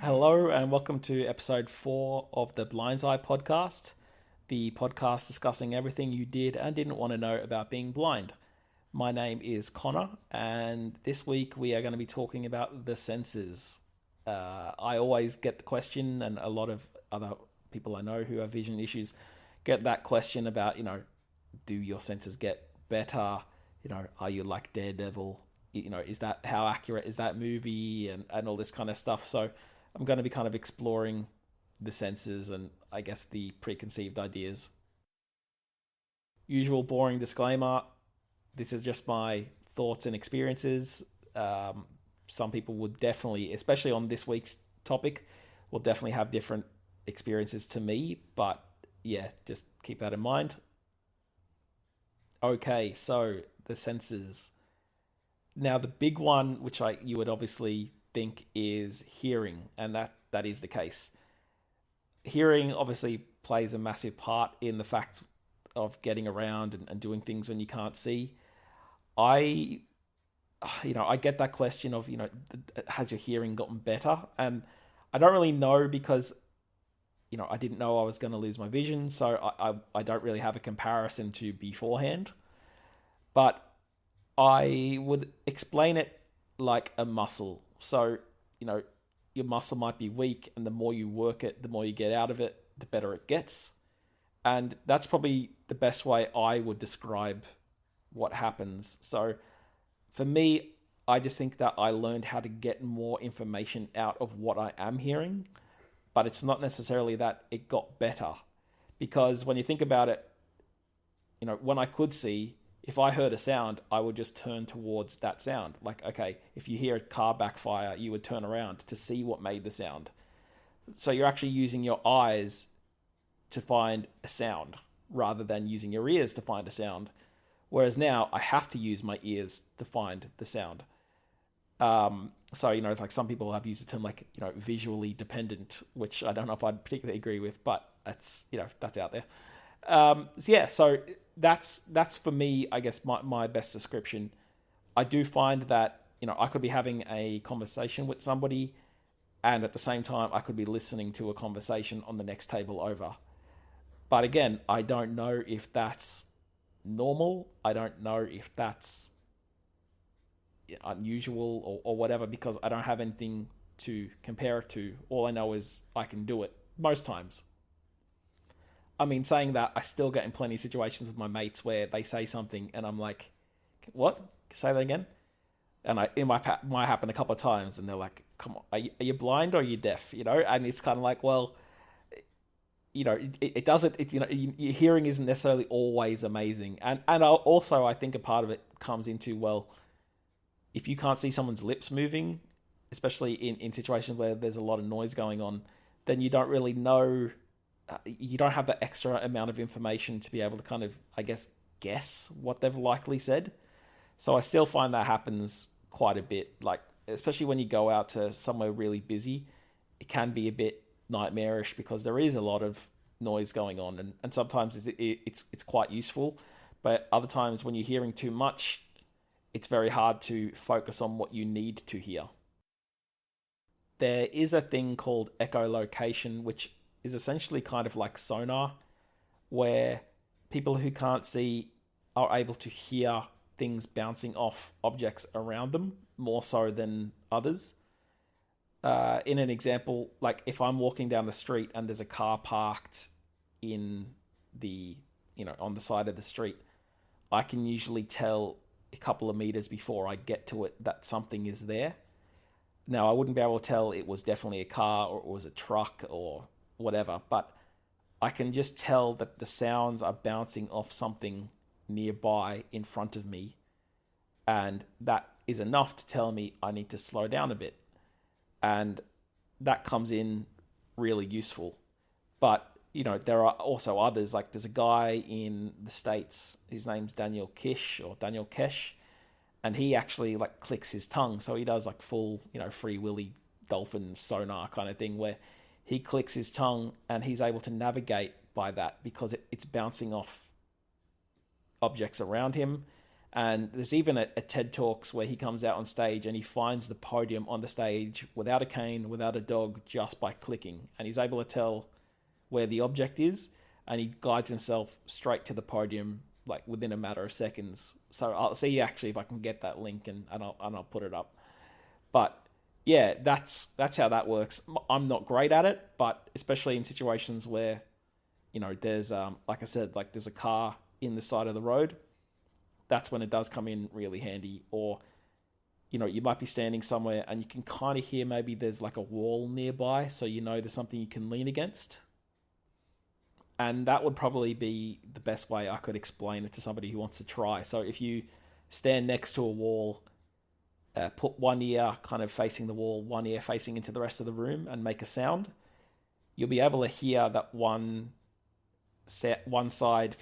Hello and welcome to episode 4 of the blindseyepodcast, the podcast discussing everything you did and didn't want to know about being blind. My name is Connor, and this week we are going to be talking about the senses. I always get the question, and a lot of other people I know who have vision issues get that question about, do your senses get better? Are you like Daredevil? Is that how accurate is that movie and all this kind of stuff? So I'm going to be kind of exploring the senses and I guess the preconceived ideas. Usual boring disclaimer, this is just my thoughts and experiences. Some people would definitely, especially on this week's topic, will definitely have different experiences to me, but yeah, just keep that in mind. Okay, so the senses. Now, the big one, which you would obviously think is hearing, and that is the case. Hearing obviously plays a massive part in the fact of getting around and doing things when you can't see. I, I get that question of, has your hearing gotten better? And I don't really know because, I didn't know I was going to lose my vision, so I don't really have a comparison to beforehand. But I would explain it like a muscle. So, your muscle might be weak, and the more you work it, the more you get out of it, the better it gets. And that's probably the best way I would describe what happens. So, for me, I just think that I learned how to get more information out of what I am hearing, but it's not necessarily that it got better. Because when you think about it, when I could see, if I heard a sound, I would just turn towards that sound. Like, okay, if you hear a car backfire, you would turn around to see what made the sound. So you're actually using your eyes to find a sound rather than using your ears to find a sound. Whereas now I have to use my ears to find the sound. So, it's like some people have used the term like, visually dependent, which I don't know if I'd particularly agree with, but that's out there. So that's for me, I guess, my best description. I do find that, I could be having a conversation with somebody and at the same time I could be listening to a conversation on the next table over. But again, I don't know if that's normal. I don't know if that's unusual or whatever, because I don't have anything to compare it to. All I know is I can do it most times. I mean, saying that, I still get in plenty of situations with my mates where they say something and I'm like, what? Say that again? And it might happen a couple of times and they're like, come on, are you blind or are you deaf? And it's kind of like, well, it doesn't, your hearing isn't necessarily always amazing. And also I think a part of it comes into, well, if you can't see someone's lips moving, especially in situations where there's a lot of noise going on, then you don't really know, you don't have that extra amount of information to be able to kind of, I guess what they've likely said. So I still find that happens quite a bit. Like, especially when you go out to somewhere really busy, it can be a bit nightmarish because there is a lot of noise going on, and sometimes it's quite useful. But other times when you're hearing too much, it's very hard to focus on what you need to hear. There is a thing called echolocation, which is essentially kind of like sonar, where people who can't see are able to hear things bouncing off objects around them more so than others. In an example, like if I'm walking down the street and there's a car parked in the, on the side of the street, I can usually tell a couple of meters before I get to it that something is there. Now, I wouldn't be able to tell it was definitely a car or it was a truck or whatever, but I can just tell that the sounds are bouncing off something nearby in front of me, and that is enough to tell me I need to slow down a bit. And that comes in really useful. But, there are also others, like there's a guy in the States, his name's Daniel Kesh, and he actually like clicks his tongue. So he does like full, free willy dolphin sonar kind of thing where he clicks his tongue and he's able to navigate by that because it's bouncing off objects around him, And there's even a TED Talks where he comes out on stage and he finds the podium on the stage without a cane, without a dog, just by clicking. And he's able to tell where the object is, and he guides himself straight to the podium like within a matter of seconds. So I'll see actually if I can get that link and I'll put it up. But yeah, that's how that works. I'm not great at it, but especially in situations where, there's like I said, like there's a car in the side of the road, that's when it does come in really handy. Or you might be standing somewhere and you can kind of hear maybe there's like a wall nearby, so there's something you can lean against. And that would probably be the best way I could explain it to somebody who wants to try. So if you stand next to a wall, put one ear kind of facing the wall, one ear facing into the rest of the room, and make a sound, you'll be able to hear that one side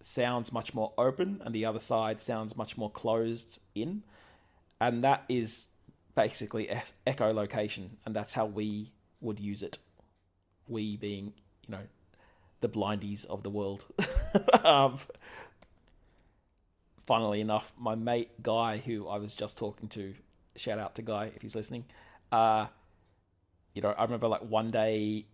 sounds much more open and the other side sounds much more closed in. And that is basically echolocation, and that's how we would use it. We being, the blindies of the world. Funnily enough, my mate Guy, who I was just talking to, shout out to Guy if he's listening. I remember like one day,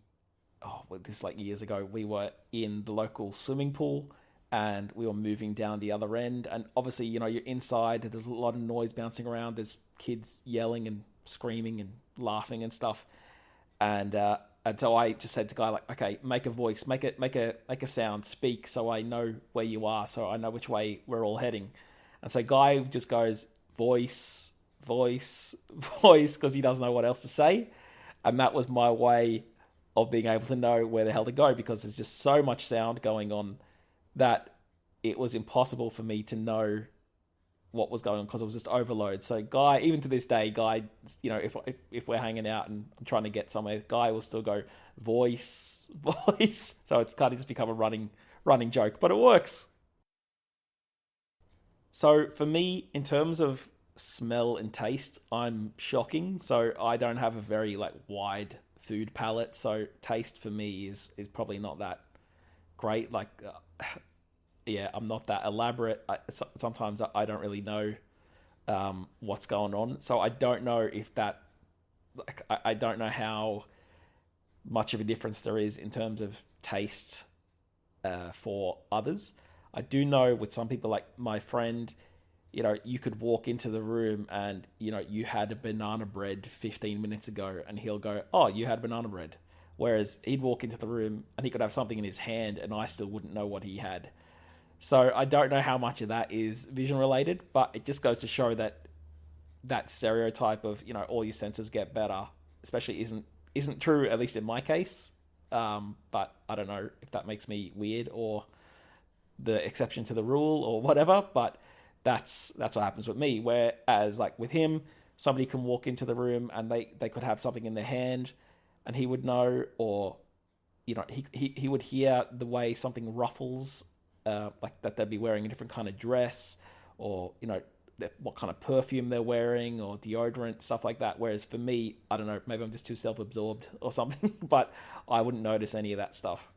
this like years ago, we were in the local swimming pool and we were moving down the other end. And obviously, you're inside, there's a lot of noise bouncing around. There's kids yelling and screaming and laughing and stuff. And so I just said to Guy, like, okay, make a voice, make a sound, speak, so I know where you are, so I know which way we're all heading. And so Guy just goes, voice, voice, voice, because he doesn't know what else to say. And that was my way of being able to know where the hell to go, because there's just so much sound going on that it was impossible for me to know what was going on because it was just overload. So Guy, even to this day, Guy, if we're hanging out and I'm trying to get somewhere, Guy will still go voice, voice. So it's kind of just become a running joke, but it works. So for me, in terms of smell and taste, I'm shocking. So I don't have a very wide food palette. So taste for me is probably not that great. Yeah, I'm not that elaborate. Sometimes I don't really know what's going on. So I don't know if that, I don't know how much of a difference there is in terms of taste for others. I do know with some people, like my friend, you could walk into the room and, you had a banana bread 15 minutes ago and he'll go, oh, you had banana bread. Whereas he'd walk into the room and he could have something in his hand and I still wouldn't know what he had. So I don't know how much of that is vision related, but it just goes to show that stereotype of, all your senses get better, especially isn't true, at least in my case. But I don't know if that makes me weird or the exception to the rule or whatever, but that's what happens with me. Whereas like with him, somebody can walk into the room and they could have something in their hand and he would know, or, he would hear the way something ruffles, like that they'd be wearing a different kind of dress, or what kind of perfume they're wearing, or deodorant, stuff like that. Whereas for me, I don't know, maybe I'm just too self-absorbed or something, but I wouldn't notice any of that stuff.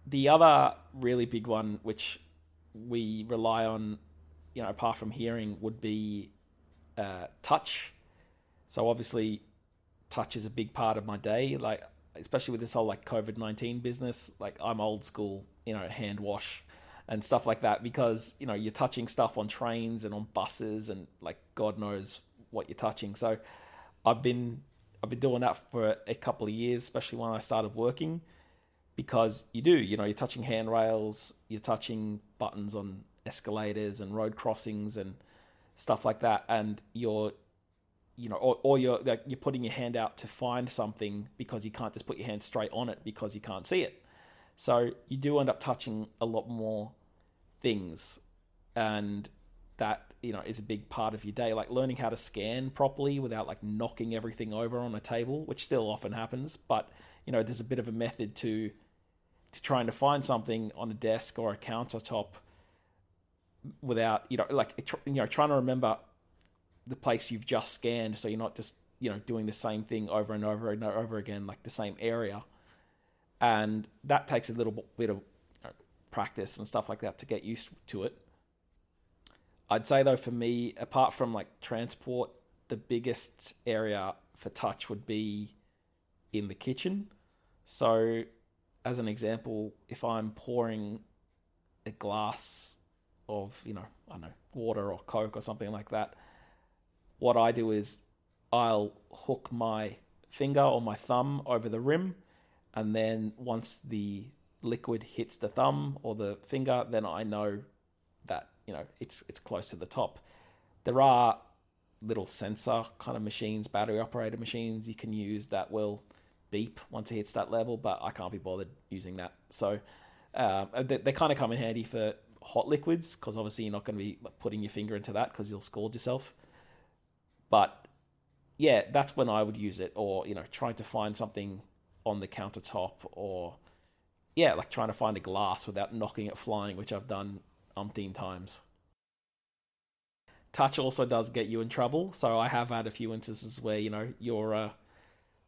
The other really big one, which we rely on, apart from hearing, would be touch. So obviously, touch is a big part of my day. Like, especially with this whole COVID-19 business, I'm old school, hand wash and stuff like that, because, you're touching stuff on trains and on buses and God knows what you're touching. So I've been doing that for a couple of years, especially when I started working, because you're touching handrails, you're touching buttons on escalators and road crossings and stuff like that. And you're putting your hand out to find something because you can't just put your hand straight on it because you can't see it. So you do end up touching a lot more things, and that, is a big part of your day. Like learning how to scan properly without knocking everything over on a table, which still often happens, but there's a bit of a method to trying to find something on a desk or a countertop without, trying to remember the place you've just scanned, so you're not just doing the same thing over and over and over again, the same area. And that takes a little bit of practice and stuff like that to get used to it. I'd say though, for me, apart from like transport, the biggest area for touch would be in the kitchen. So, as an example, if I'm pouring a glass of, I don't know, water or Coke or something like that, what I do is I'll hook my finger or my thumb over the rim, and then once the liquid hits the thumb or the finger, then I know that it's close to the top. There are little sensor kind of machines, battery operated machines you can use that will beep once it hits that level, but I can't be bothered using that. So they kind of come in handy for hot liquids, because obviously you're not going to be putting your finger into that because you'll scald yourself. But yeah, that's when I would use it, or trying to find something on the countertop, or yeah, like trying to find a glass without knocking it flying, which I've done umpteen times. Touch also does get you in trouble, so I have had a few instances where you're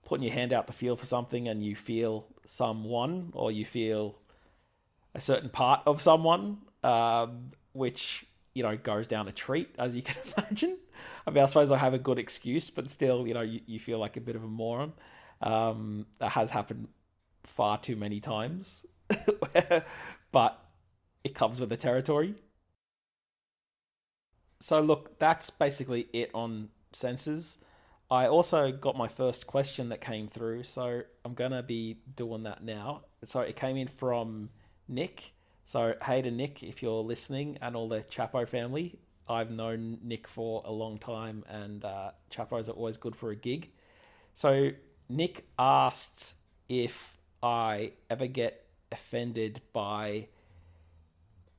putting your hand out to feel for something, and you feel someone, or you feel a certain part of someone, which goes down a treat, as you can imagine. I mean, I suppose I have a good excuse, but still, you feel like a bit of a moron. That has happened far too many times, but it comes with the territory. So look, that's basically it on senses. I also got my first question that came through, so I'm gonna be doing that now. So it came in from Nick. So hey to Nick, if you're listening, and all the Chapo family. I've known Nick for a long time, and Chapos are always good for a gig. So Nick asked if I ever get offended by,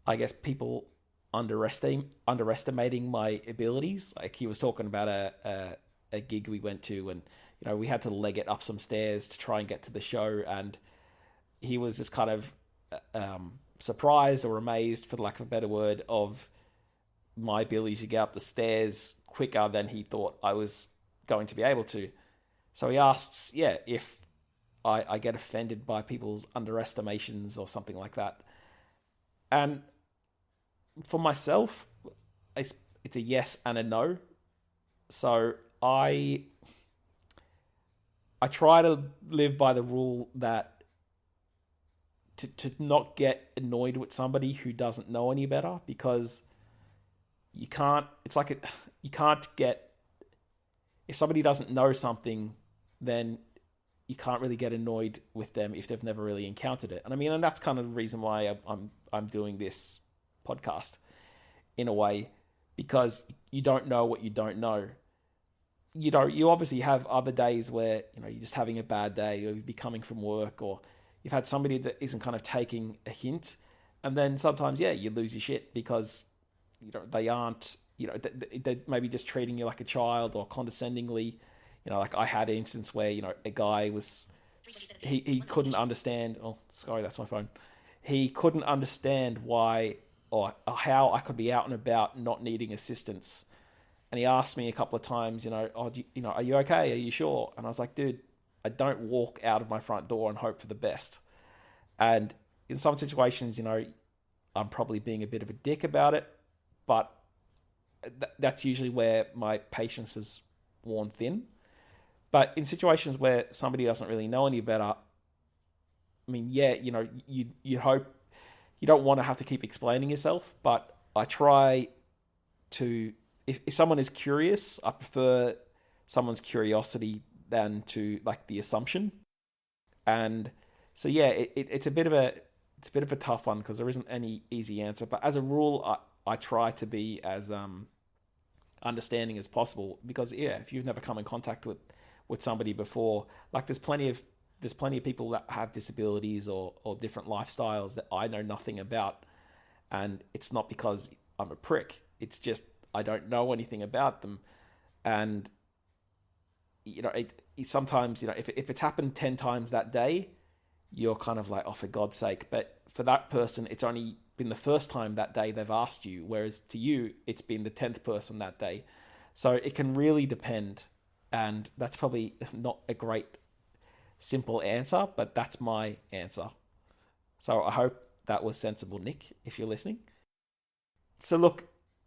I guess, people underestimating my abilities. Like, he was talking about a gig we went to, and we had to leg it up some stairs to try and get to the show, and he was just kind of surprised or amazed, for the lack of a better word, of my ability to get up the stairs quicker than he thought I was going to be able to. So he asks, if I get offended by people's underestimations or something like that. And for myself, it's a yes and a no. So I try to live by the rule that to not get annoyed with somebody who doesn't know any better, because you can't get, if somebody doesn't know something, then you can't really get annoyed with them if they've never really encountered it. And that's kind of the reason why I'm doing this podcast, in a way, because you don't know what you don't know. You obviously have other days where you're just having a bad day, or you've been coming from work, or you've had somebody that isn't kind of taking a hint, and then sometimes you lose your shit because they aren't, they maybe just treating you like a child, or condescendingly. Like, I had an instance where a guy was, he couldn't understand. Oh, sorry, that's my phone. He couldn't understand why or how I could be out and about not needing assistance. And he asked me a couple of times, are you okay? Are you sure? And I was like, dude, I don't walk out of my front door and hope for the best. And in some situations, I'm probably being a bit of a dick about it, but that's usually where my patience is worn thin. But in situations where somebody doesn't really know any better, you hope, you don't want to have to keep explaining yourself, but I try to, if someone is curious, I prefer someone's curiosity than to, like, the assumption. And so it's a bit of a tough one, because there isn't any easy answer. But as a rule, I try to be as understanding as possible, because if you've never come in contact with somebody before, like, there's plenty of people that have disabilities or different lifestyles that I know nothing about, and it's not because I'm a prick. It's just I don't know anything about them, and it sometimes if it's happened 10 times that day, you're kind of like, oh, for God's sake. But for that person, it's only been the first time that day they've asked you, whereas to you, it's been the 10th person that day. So it can really depend, and that's probably not a great simple answer, but that's my answer. So I hope that was sensible, Nick, if you're listening. So look,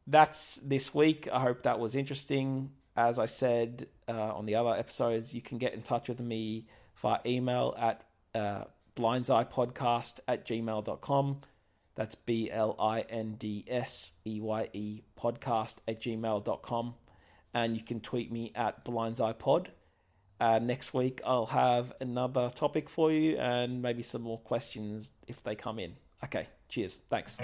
that's this week. I hope that was interesting. As I said on the other episodes, you can get in touch with me via email at blindseyepodcast@gmail.com. That's BLINDSEYE podcast@gmail.com. And you can tweet me at blindseyepod. Next week, I'll have another topic for you and maybe some more questions if they come in. Okay, cheers. Thanks.